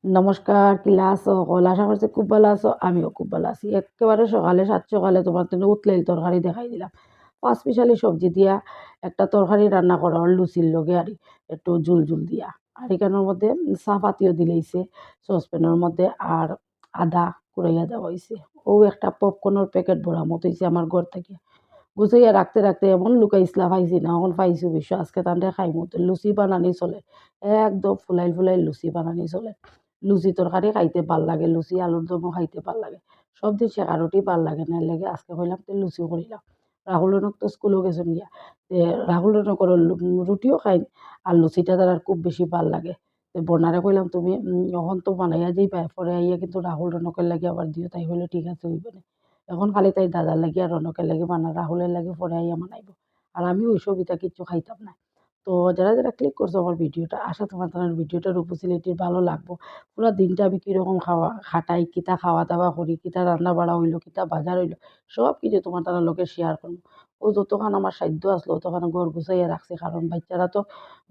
নমস্কার, কিলা আছো? কল আশা করছি খুব ভালো আছো। আমিও খুব ভালো আছি। এক্কেবারে সকালে সাত সকালে তোমার জন্য উতলাইল তরকারি দেখাই দিলাম। পাঁচ মিশালি সবজি দিয়া একটা তরকারি রান্না করা হল লুচির লগে আর একটু ঝুল ঝুল দিয়া। আর এখানের মধ্যে চা পাতিও দিলেইছে সসপ্যানের মধ্যে আর আদা কুড়াইয়া দেওয়া হয়েছে। ও একটা পপকর্নের প্যাকেট ভরা মতো হয়েছে আমার ঘর থেকে। গুছাইয়া রাখতে রাখতে এমন লুকাইছিলা পাইছি না, এখন পাইছি বিশ্ব আজকে তানরে খাইমু। তো লুচি বানানি চলে, একদম ফুলাই ফুলাই লুচি বানানি চলে। লুচি তরকারি খাইতে ভাল লাগে, লুচি আলুর দমও খাইতে ভাল লাগে। সব দিন শেখা রুটি ভাল লাগে না, এর লেগে আজকে কইলাম তে লুচি করিলাম। রাহুলনক তো স্কুলেও গেছেন গিয়া, তে রাহুলনক রুটিও খাই আর লুচিটা তার আর খুব বেশি ভাল লাগে। তো বর্ণারে কইলাম তুমি এখন তো বানাইয়া যাইবা, পরে আইয়া কিন্তু রাহুল রনকের লাগে আবার দিও। তাই হইলে ঠিক আছে, হইব না। এখন খালি তাই দাদার লাগি আর রনকের লাগি বানা, রাহুলের লাগি পরে আইয়া বানাইব। আর আমি ওইসব ইটা কিচ্ছু খাইতাম না। তো যারা যারা ক্লিক করছো আমার ভিডিওটা, আশা তোমার ভিডিওটার উপস্থিতির ভালো লাগবো। পুরা দিনটা আমি কীরকম খাটাই, কিতা খাওয়া দাওয়া করি, কিতা রান্না বাড়া হইলো, কিতা বাজার হইলো, সব কিছু তোমার লগে শেয়ার করবো। ও যতক্ষণ আমার সাধ্য আসলো ততক্ষণ ঘর গুছাইয়া রাখছি, কারণ বাচ্চারা তো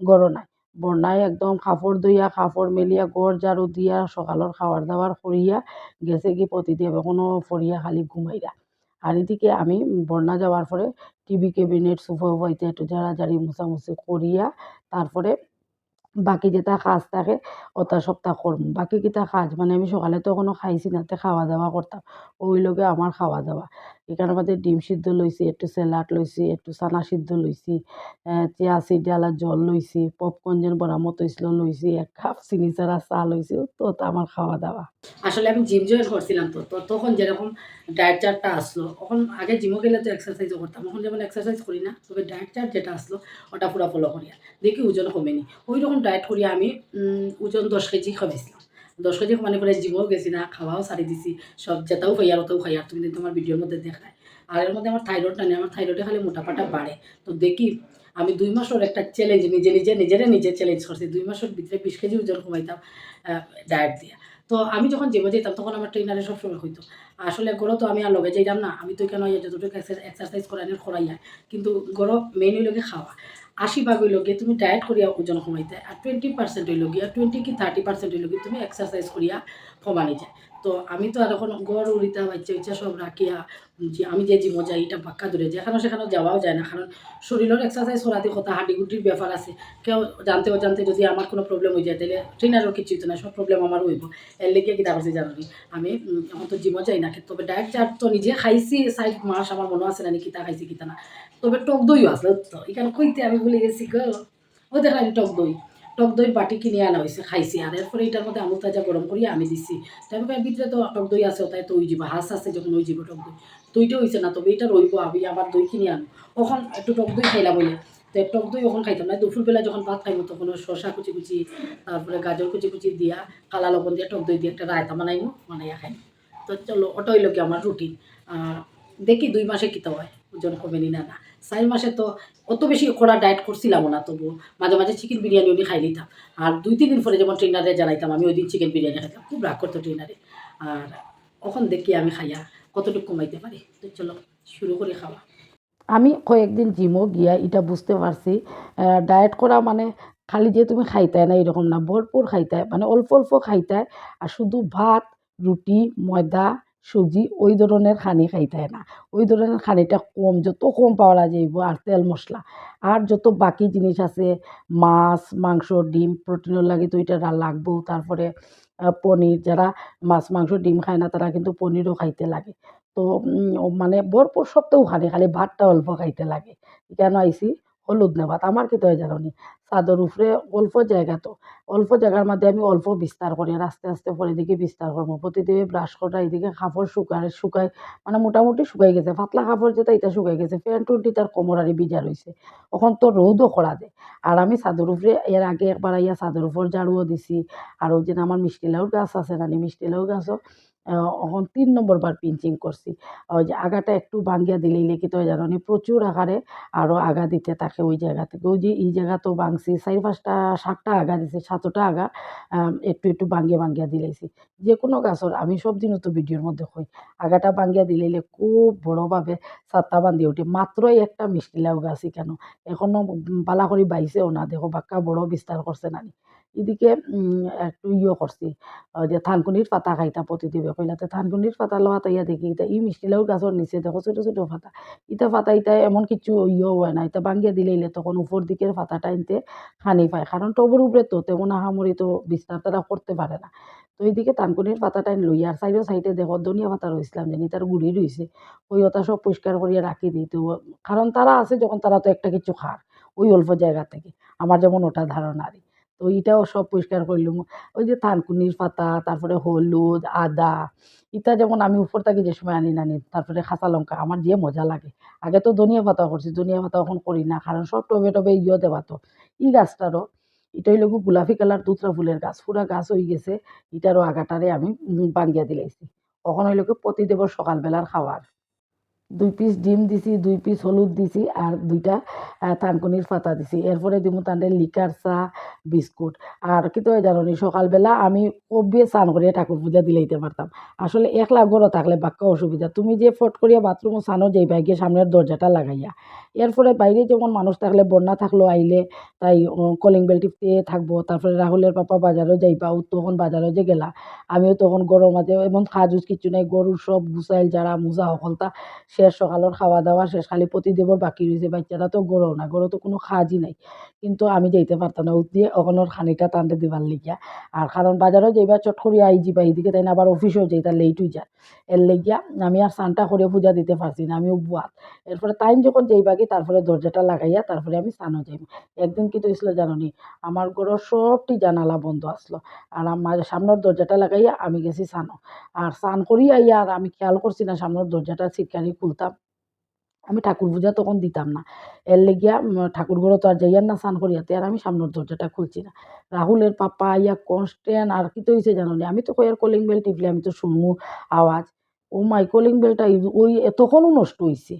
ঘরও নাই। বন্যায় একদম কাপড় ধুইয়া কাপড় মেলিয়া ঘর ঝাড়ু দিয়া সকালের খাবার দাবার করিয়া গেছে কি প্রতিদেব, এখনও ফরিয়া খালি ঘুমাইরা। আর এদিকে আমি বন্যা যাওয়ার পরে টিভি ক্যাবিনেট সোফা উফাইতে একটু ঝাড়াঝাড়ি মুছামুছি করিয়া তারপরে বাকি যেটা কাজ থাকে ওটা সবটা করবো। বাকি কিটা কাজ মানে আমি সকালে তো এখনো খাইছি না, তে খাওয়া দাওয়া করতাম। ওই লগে আমার খাওয়া দাওয়া। এখানের মধ্যে ডিম সিদ্ধ লইছি, একটু স্যালাড লইছি, একটু চানা সিদ্ধ লইছি, চিয়া সিড ডালা জল লইছি, পপকর্ন যেন বড়া মতো হইছিল লইছি, ১ কাপ চিনি ছাড়া চা লইছি। তো ওটা আমার খাওয়া দাওয়া। আসলে আমি জিম জয়েন করছিলাম, তো তখন যেরকম ডায়েট চার্টটা আসলো, তখন আগে জিমও গেলে তো এক্সারসাইজও করতাম। এখন যেমন এক্সারসাইজ করি না, তবে ডায়েট চার্ট যেটা আসলো ওটা পুরা ফলো করিয়া দেখি ওজন কমেনি। ওই রকম ডায়েট করিয়া আমি ওজন ১০ কেজি কমাইছিলাম। ১০ কেজি কমানি পরে জিমও গেছি না, খাওয়াও ছাড়ি দিছি। সব যেটাও খাই আর ওটাও খাই, আর তুমি কিন্তু আমার ভিডিওর মধ্যে দেখায়। আর এর মধ্যে আমার থাইরয়েড নাই, আমার থাইরয়েডে খালি মোটাপাটা বাড়ে। তো দেখি আমি ২ মাসের একটা চ্যালেঞ্জ নিজে চ্যালেঞ্জ করছি। ২ মাসের ভিতরে ২০ কেজি ওজন কমাইতাম ডায়েট দিয়া। তো আমি যখন জিমে যেতাম তখন আমার ট্রেনারে সবসময় কইতো, আসলে গড়ো তো আমি আর লগে যাইতাম না। আমি তো এখানে যতটুকু এক্সারসাইজ করাইনের করাইয়া। কিন্তু গড়ো মেইন হইল গিয়ে খাওয়া। ৮০% হইল গিয়ে তুমি ডায়েট করিয়া ওজন কমাইতে, আর 20% হইল গিয়া 20 কি 30% হইল গিয়ে তুমি এক্সারসাইজ করিয়া কমানি যায়। তো আমি তো আর এখন গড় উড়িতা বাচ্চা সব রাখিয়া যে আমি যে জিমও যাই এটা পাক্কা ধরে যেখানে সেখানে যাওয়াও যায় না, কারণ শরীরের এক্সারসাইজ করাতে কথা হাড্ডিগুড্ডির ব্যাপার আছে। কেউ জানতে অজান্তে যদি আমার কোনো প্রবলেম হয়ে যায় তাহলে ট্রেনারও কিছুই তো না, সব প্রবলেম আমার হইব। এর লেগে কিতা করছি জানি আমি এখন তো জিমও যাই না, তবে ডায়েট চার্ট তো নিজে খাইছি ৬ মাস, আমার মনে আছে না কিতা খাইছি কিতা না। তবে টক দইও আছে তো এখানে কইতে আমি ভুলে গেছি গো। ও দেখলাম টক দই বাটি কিনে আনা হয়েছে, খাইছি। আর এরপরে এটার মধ্যে আমুল তাজা গরম করিয়া আমি দিছি। তারপরে এর ভিতরে তো টক দই আছে, তাই তো ওই যাব হাঁস আছে যখন ওই যাব টক দই। দইটা হয়েছে না, তবে এটা রইব, আমি আবার দই কিনে আনো। ওখন একটু টক দই খাইলাম বলে, তো টক দই ওখন খাইতাম না। দুপুরবেলা যখন ভাত খাইব তখন শসা কুচি কুচি, তারপরে গাজর কুচি কুচি দিয়া কালা লবণ দিয়া টক দই দিয়ে একটা রায়তা বানাইমু, বানাইয়া খাইমু। তো চলো ওটা হইল কি আমার রুটিন। আর দেখি ২ মাসে কিতা হয়, ওজন কমেনি না না। ৪ মাসে তো অত বেশি কড়া ডায়েট করছিলামও না, তবুও মাঝে মাঝে চিকেন বিরিয়ানি উনি খাই নিতাম। আর ২-৩ দিন পরে যেমন ট্রেনারে জানাইতাম আমি ওই দিন চিকেন বিরিয়ানি খাইতাম, খুব রাগ করতো ট্রেনারে। আর এখন দেখি আমি খাইয়া কতটুকু কমাইতে পারি। তো চলো শুরু করি খাওয়া। আমি কয়েকদিন জিমও গিয়া এটা বুঝতে পারছি, ডায়েট করা মানে খালি যে তুমি খাইতাই না এরকম না, ভরপুর খাইতাই, মানে অল্প অল্প খাইতাই। আর শুধু ভাত, রুটি, ময়দা, সুজি ওই ধরনের খানি খাইতাই না। ওই ধরনের খানিটা কম, যত কম পাওয়া যাইব, আর তেল মশলা। আর যত বাকি জিনিস আছে মাছ, মাংস, ডিম প্রোটিনের লাগি তো এটা লাগবেও। তারপরে পনির, যারা মাছ, মাংস, ডিম খায় না তারা কিন্তু পনিরও খাইতে লাগে। তো মানে ভরপুর সপ্তাহ খানি, খালি ভাতটা অল্প খাইতে লাগে। কেন আইছি হলুদ না ভাত। আমার কি হয় জানো নি? ছাদের উপরে অল্প জায়গা তো, অল্প জায়গার মধ্যে আমি অল্প বিস্তার করি। আর আস্তে, আস্তে পরে এদিকে বিস্তার করবো। প্রতিদিনে ব্রাশ করা, এদিকে কাপড় শুকায় মানে মোটামুটি শুকাই গেছে। পাতলা কাপড় যেটা এটা শুকাই গেছে। প্যান্ট-টুন্টি তার কোমর আরে ভিজা রইছে। এখন তো রোদও করা যায়। আর আমি ছাদের উপরে এর আগে একবার আইয়া ছাদের উপর ঝাড়ুও দিছি। আর ওই যে আমার মিষ্টি লাউর গাছ আছে না, মিষ্টি লাউর গাছও এখন ৩ নম্বর বার পিঞ্চিং করছি। ওই যে আগাটা একটু ভাঙ্গিয়া দিলেই কি তো জানো নি প্রচুর আকারে আরও আগা দিতে থাকে ওই জায়গা থেকে। ওই যে এই জায়গা তো ভাঙছি ৪-৫টা ৭টা আগা দিছি, ৭টা আগা একটু ভাঙ্গিয়া দিলেইছি। যেকোনো গাছের আমি সবদিনও তো ভিডিওর মধ্যে কই, আগাটা ভাঙ্গিয়া দিলেইলে খুব বড়োভাবে ছাদটা বান্ধি ওঠে। মাত্রই একটা মিষ্টি লাউ গাছই কেন, এখনো বালা করে বাইছেও না, দেখো বাক্কা বড় বিস্তার করছে নানি। এদিকে একটু করছি যে থানকুনির পাতা খাইতা প্রতিদিবে কইলাতে থানকুনির পাতা লওয়া তাইয়া দেখি ইতা ই মিষ্টি লাউর গাছের নিচে দেখো ছোটো ছোটো পাতা ইতা পাতা ইতা এমন কিছু হয় না ইতা ভাঙ্গিয়া দিলেইলে তখন উপর দিকের পাতাটা আনতে খানি পায় কারণ টবের উপরে তো তেমন আহামরি তো বিস্তার তারা করতে পারে না। তো এইদিকে থানকুনির পাতাটা লইয়া আর সাইডে দেখো ধনিয়া পাতা রইছিলাম জানি তার গুড়ি রইছে ওই ওটা সব পরিষ্কার করিয়া রাখি দিই তো কারণ তারা আছে যখন তারা তো একটা কিছু খার ওই অল্প জায়গা থেকে আমার যেমন ওটা ধারণা আর কি। তো এইটাও সব পরিষ্কার করলুম ওই যে থানকুনির পাতা তারপরে হলুদ আদা ইটা যেমন আমি উপর থেকে যে সময় আনি নানি তারপরে কাঁচা লঙ্কা আমার যে মজা লাগে। আগে তো ধনিয়া পাতা করছি ধনিয়া পাতা এখন করি না কারণ সব টবে টবে দেওয়া তো ই গাছটারও এটা হইলে গোলাপি কালার দুসরা ফুলের গাছ পুরা গাছ হয়ে গেছে ইটারও আগাটারে আমি ভাঙ্গিয়া দিলাইছি তখন হইল কি প্রতিদেবর সকালবেলার খাওয়ার ২ পিস ডিম দিছি ২ পিস হলুদ দিছি আর ২টা থানকুনির পাতা দিছি এরপরে দিমু তানরে লিকার চা বিস্কুট আর কিন্তু জানোনি সকালবেলা আমি কবিয়ে স্নান করিয়া ঠাকুর পূজা দিলাইতে পারতাম আসলে একলা ঘরও থাকলে বাক্কা অসুবিধা তুমি যে ফট করিয়া বাথরুমও স্নানও যাইবা গিয়ে সামনের দরজাটা লাগাইয়া এরপরে বাইরে যেমন মানুষ থাকলে বন্যা থাকলো আইলে তাই কলিং বেল টিপতে থাকবো তারপরে রাহুলের পাপা বাজারও যাইবা ও তখন বাজারও যে গেলা আমিও তখন গরুর মাঝে এমন খাজুস কিছু নাই গরুর সব গুছাইল যারা মোজা সকলতা শেষ সকালের খাওয়া দাওয়া শেষ খালি প্রতিদেবর বাকি রয়েছে বাচ্চারা তো গরো না গরো তো কোনো খাজই নাই কিন্তু আমি যাইতে পারতাম না দিয়ে ওখানোর খানিটা টানতে দিবার লিগিয়া আর কারণ বাজারও যাইবা চট করিয়া আই যাবা এইদিকে তাই না আবার অফিসেও যাই তার লেট হয়ে যায় এর লেগিয়া আমি আর স্নানটা করে পূজা দিতে পারছি না আমিও বুয়াত এরপরে টাইম যখন যাইবা কি তারপরে দরজাটা লাগাইয়া তারপরে আমি স্নানও যাইব একদিন কি হয়েছিল জানি আমার ঘরের সবটি জানালা বন্ধ আসলো আর আমার সামনের দরজাটা লাগাইয়া আমি গেছি স্নানও আর স্নান করি আইয়া আর আমি খেয়াল করছি না সামনের দরজাটা ছিটকানি খুলতাম আমি ঠাকুর পূজা তখন দিতাম না এর লেগিয়া ঠাকুর ঘরে তো আর যাইয়ার না স্নান করিয়াতে আর আমি সামনের দরজাটা খুলছি না রাহুলের পাপা ইয়া কনস্ট্যান্ট আর কি তো হয়েছে জানো নি আমি তো কই আর কলিং বেল টিপলে আমি তো শুনবো আওয়াজ ও মাই কলিং বেলটা ওই তখনও নষ্ট হয়েছে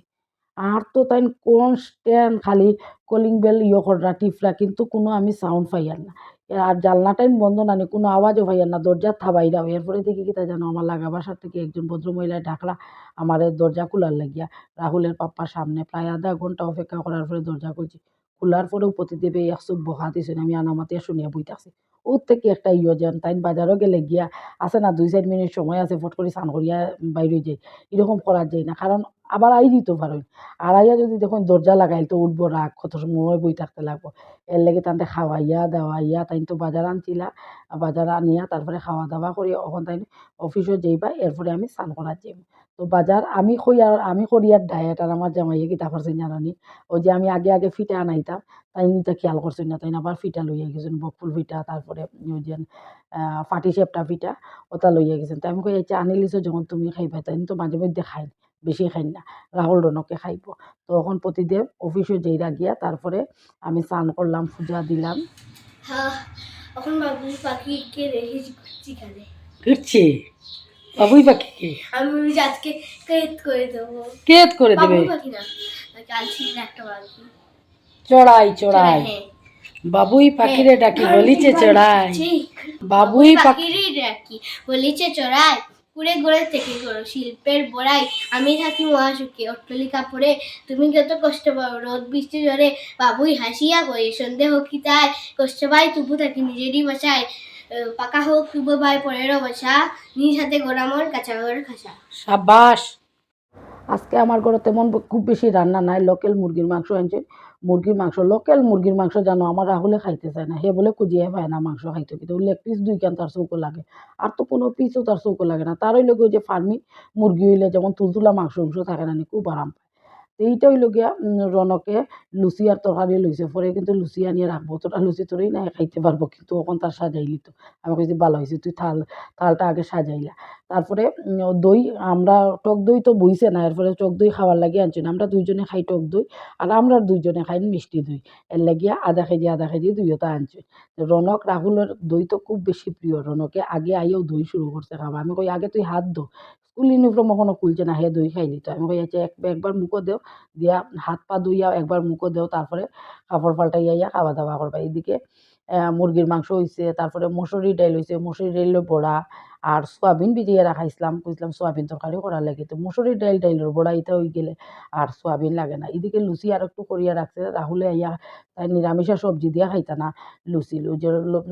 আর তো তাই কনস্ট্যান্ট খালি কলিং বেল করা টিপরা কিন্তু কোনো আমি সাউন্ড পাইয়ার না আর জানলাটাই বন্ধ না নি কোনো আওয়াজও পাইয়ার না দরজা থাবাইরাও এরপরে দেখি কি তা জানো আমার লাগা বাসার থেকে একজন ভদ্রমহিলায় ডাকলা আমার দরজা খোলার লাগিয়া রাহুলের পাপ্পার সামনে প্রায় আধা ঘন্টা অপেক্ষা করার পরে দরজা খুলছি খোলার পরেও প্রতিদেবে এক চোখ বহা দিয়েছেন আমি আনামাতিয়া শুনিয়া বইতাছি ওর থেকে একটা যান তাই বাজারও গেলে গিয়া আছে না ২-৪ মিনিট সময় আছে ফট করে স্নান করিয়া বাইরে যাই এরকম করা যায় না কারণ আবার আই দিতে পারেন আর আইয়া যদি দেখুন দরজা লাগাইল তো উঠবো রাগ কত সময় বই থাকতে লাগবো এর লেগে তান্তে খাওয়াইয়া দাওয়াইয়া তাই তো বাজার আনছিলা বাজার আনিয়া তারপরে খাওয়া দাওয়া করি ওখান তাই অফিসও যাইবা এরপরে আমি স্নান করার যাইব তো বাজার আমি করি আর ডায়েট আর আমার জামাইয়ে কিতা করছেন জানানি ওই যে আমি আগে আগে ফিটা আনাইতাম তাই নিতে খেয়াল করছেন না তাই না আবার ফিটা লইয়া গেছেন বকফুল ফিটা তারপরে ওই যে ফাটি সেপটা ফিটা ওটা লইয়া গেছেন তাই আমি কই আচ্ছা আনি লিছো যখন তুমি খাইবা তাই তো মাঝে মধ্যে খাই বেশি খাই না রাহুল রনকে খাইব তখন প্রতিদেব অফিসে যেইরা গিয়া তারপরে আমি স্নান করলাম পূজা দিলাম এখন বাবুই পাখিকে রেখেছি ঘুরছি ঘুরছে বাবুই পাখিকে আমি আজকে কেত করে দেবো কেত করে দেবে বাবুই পাখি না কালছি একটা পাখি চড়াই চড়াই বাবুই পাখিরে ডাকি বলিছে চড়াই বাবুই পাখিরে ডাকি বলিছে চড়াই পুরে গড়ে থেকে করো শিল্পের বড়াই আমি থাকি মহাসুখে অট্টলিকা পরে তুমি যত কষ্ট পাও রোদ বৃষ্টি ঝরে বাবুই হাসিয়া গয়ে সন্দেহ কি তাই কষ্ট পাই তবু থাকি নিজেরই বাসায় পাকা হোক শুভ ভাই পরেরও বাসা নিজ হাতে গোড়ামর কাঁচা ঘর খাসা সাবাস আজকে আমার ঘরে তেমন খুব বেশি রান্না নাই লোকাল মুরগির মাংস আনছে মুরগির মাংস লোকাল মুরগির মাংস জানো আমার রাহুলে খাইতে চায় না হে বলে খুঁজিয়ে পায় না মাংস খাইতে কিন্তু লেগ পিস ২ কান তার চৌকো লাগে আর তো কোনো পিসও তার চৌকো লাগে না তার হইলে যে ফার্মি মুরগি হইলে যেমন তুলতুলা মাংস থাকে না খুব আরাম পায় এইটা হইল গিয়া রনকে লুচি আর তরকারি লইছে পরে কিন্তু লুচি আনিয়ে রাখবো তোরা লুচি তোরই না খাইতে পারবো কিন্তু ওখান তার সাজাইলি তো আমি কইছি ভালো হয়েছে তুই থালটা আগে সাজাইলা তারপরে দই আমরা টক দই তো বইছে না এরপরে টক দই খাওয়ার লাগিয়ে আনছি না আমরা দুইজনে খাই টক দই আর আমরা দুইজনে খাই মিষ্টি দই এর লাগিয়া আধা কেজি দুইটা আনছি রনক রাহুলের দই তো খুব বেশি প্রিয় রনকে আগে আইয়েও দই শুরু করছে খাওয়া আমি কই আগে তুই হাত ধো স্কুল ইউনিফর্ম এখনো খুলছে না হে দই খাই দিত আমি কই আচ্ছা একবার মুখো দেও দিয়া হাত পা ধুইয়া একবার মুখো দেও তারপরে কাপড় পাল্টাইয়া খাওয়া দাওয়া করবা এইদিকে মুরগির মাংস হয়েছে তারপরে মসুরি ডাইল হয়েছে মসুরি ডাইলের বড়া আর সোয়াবিন ভিজিয়ে রাখাইছিলাম, কইছিলাম সোয়াবিন তরকারি করার লাগি। তো মুসুরির ডাইলের বড়া ইটা হয়ে গেলে আর সোয়াবিন লাগে না। এদিকে লুচি আরেকটু করিয়া রাখছে। রাহুলে আইয়া তাই নিরামিষা সবজি দিয়া খাইতা না লুচি।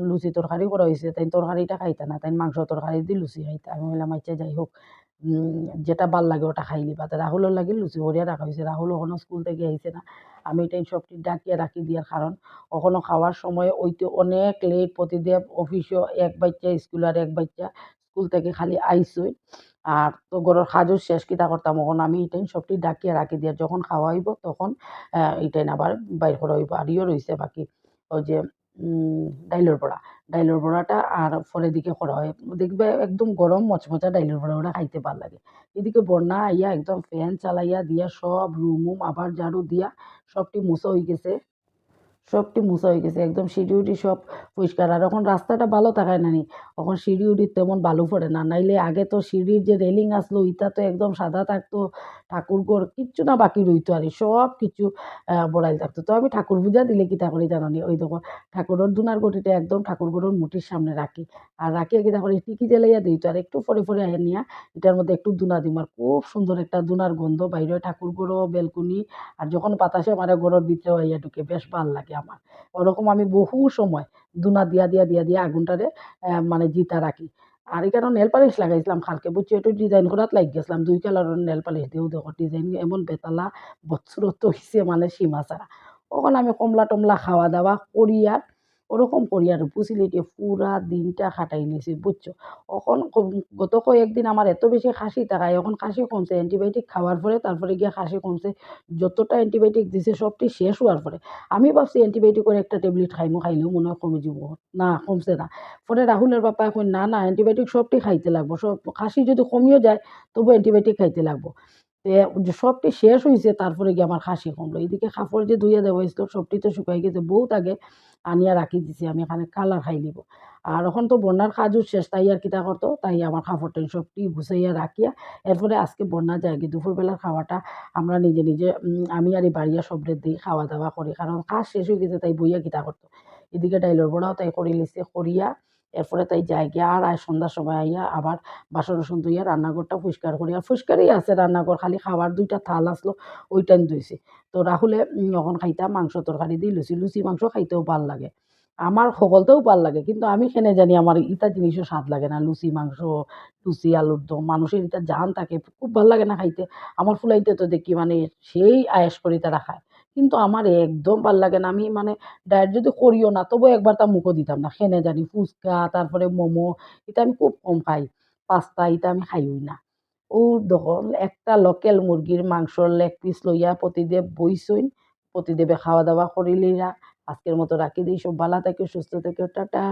লুচি তরকারি করা হইছে, তাই তরকারিটা খাইতা না। তাই মাংস তরকারি দিয়ে লুচি খাইতা। আমি বললাম আচ্ছা যাই হোক, যেটা ভাল লাগে ওটা খাই লিবা। তো রাহুলের লাগি লুচি করিয়া রাখা হইছে। রাহুল এখনো স্কুল থেকে আইছে না। আমি এটাই সবটি ডাকিয়া রাখি দিয়ার কারণ কখনো খাওয়ার সময় ওইতে অনেক লেট, প্রতিদিন অফিসও ১ বাইজ্যা, স্কুল আর ১ বাইজ্যা। স্কুল থেকে খালি আইসই। আর তো ঘরের কাজও শেষ কিতা করতাম তখন আমি ইটাইন সবটি ডাকিয়া রাখি দিয়া যখন খাওয়া হইব তখন ইটাইন আবার বাইর করা হইব। আর ইও রইছে বাকি ওই যে ডাইলের বড়া। ডাইলের বড়াটা আর পরের দিকে করা হয়। দেখবে একদম গরম মচমচা ডাইলের বড়া ওটা খাইতে ভাল লাগে। এদিকে বন্যা আইয়া একদম ফ্যান চালাইয়া দিয়া সব রুম-উম আবার ঝাড়ু দিয়া সবটি মুছা হয়ে গেছে। সবটি মুছা হয়ে গেছে। একদম সিঁড়ি-উড়ি সব পরিষ্কার। আর এখন রাস্তাটা ভালো থাকায় নানি, এখন সিঁড়ি-উড়ি তেমন বালু পড়ে না। নাইলে আগে তো সিঁড়ির যে রেলিং আসলো ইটা তো একদম সাদা থাকতো। ঠাকুরঘর কিচ্ছু না বাকি রইতো আরকি। সবকিছু বড়াইল থাকতো। তো আমি ঠাকুর পূজা দিলে কিতা করি জানোনি? ওই দেখো ঠাকুরের ধুনার গটিটা একদম ঠাকুরঘরের মুঠির সামনে রাখি। আর রাখিয়া কিতা করি টিকি জ্বালাইয়া দেই তো। আর একটু পরে আনিয়া এটার মধ্যে একটু ধুনা দিম। আর খুব সুন্দর একটা ধুনার গন্ধ বাইর হয় ঠাকুরঘরও, বেলকুনি আর যখন বাতাসে মারে ঘরের ভিতরেও আইয়া ঢুকে বেশ ভাল লাগে আমার। ওরকম আমি বহু সময় ধুনা দিয়া আগুনটারে মানে জিতা রাখি। আর এখানেও নেল পালিশ লাগাইছিলাম কালকে বুঝছো? একটু ডিজাইন করাত লাগিয়েছিলাম। ২ কালারের নেল পালিশ দিয়েও দেখো ডিজাইন এমন বেতালা বদসুরত হইছে মানে সীমা ছাড়া। ওখানে আমি কমলা-টমলা খাওয়া-দাওয়া করিয়া ওরকম করিয়া ফুসিলিটি পুরা দিনটা খাটাই নিছি বুঝছো? অখন গত কয়েকদিন আমার এত বেশি কাশি থাকায় এখন কাশি কমছে অ্যান্টিবায়োটিক খাওয়ার পরে তারপরে গিয়া কাশি কমছে। যতটা অ্যান্টিবায়োটিক দিছে সবটি শেষ হওয়ার পরে আমি ভাবছি অ্যান্টিবায়োটিকের একটা ট্যাবলেট খাইমু, খাইলেও মনে হয় কমে যাবো। না কমছে না। পরে রাহুলের বাপা কয়, "না, না অ্যান্টিবায়োটিক সবটি খাইতে লাগবো। সব কাশি যদি কমিও যায় তবু অ্যান্টিবায়োটিক খাইতে লাগবো।" যে সবটি শেষ হইছে তারপরে গিয়ে আমার কাশি কমলো। এদিকে কাপড় যে ধুইয়া দেওয়া হইছিল সবটি তো শুকাই গেছে। বহুত আগে আনিয়া রাখি দিছি আমি এখানে কালার খাই নিব। আর এখন তো বন্যার কাজও শেষ। তাই আর কিতা করতো? তাই আমার কাপড়-টাপড় সবটি গুছাইয়া রাখিয়া এরপরে আজকে বন্যা যায়গে দুপুরবেলার খাওয়াটা আমরা নিজে আমি আর এই বাড়িয়া সবরে দেই, খাওয়া-দাওয়া করি। কারণ কাজ শেষ হয়ে গেছে তাই বইয়া কিতা করতো? এদিকে ডাইলের বড়াও তাই করে লিছে, করিয়া এরপরে তাই যাই গিয়া আর সন্ধ্যার সময় আইয়া আবার বাসন-টাসন ধুইয়া রান্নাঘরটা পরিষ্কার করিয়া পরিষ্কারই আছে রান্নাঘর খালি খাওয়ার ২ টা থাল আসলো ওইটান ধুইছি। তো রাহুলে অখন খাইতা মাংস তরকারি দি লুচি, লুচি মাংস খাইতেও ভাল লাগে। আমার সকলতেও ভাল লাগে। কিন্তু আমি কেনে জানি আমার ইটা জিনিসও স্বাদ লাগে না। লুচি মাংস, লুচি আলুর দম মানুষের ইটা জান থাকে খুব ভাল লাগে না খাইতে। আমার ফুলাইতে তো দেখি মানে সেই আয়েশ করি তারা খায়। কিন্তু আমার একদম ভাল লাগে না। আমি মানে ডায়েট যদি করিও না তবু একবার তা মুখও দিতাম না। কেনে জানি ফুচকা তারপরে মোমো এটা আমি খুব কম খাই। পাস্তা এটা আমি খাইই না। ও দেখুন একটা লোকেল মুরগির মাংসর লেগ পিস লইয়া প্রতিদেব বইসইন। প্রতিদেবে খাওয়া-দাওয়া করিলিরা। আজকের মতো রাখি দেই। সব ভালো থেকো, সুস্থ থেকো। টাটা।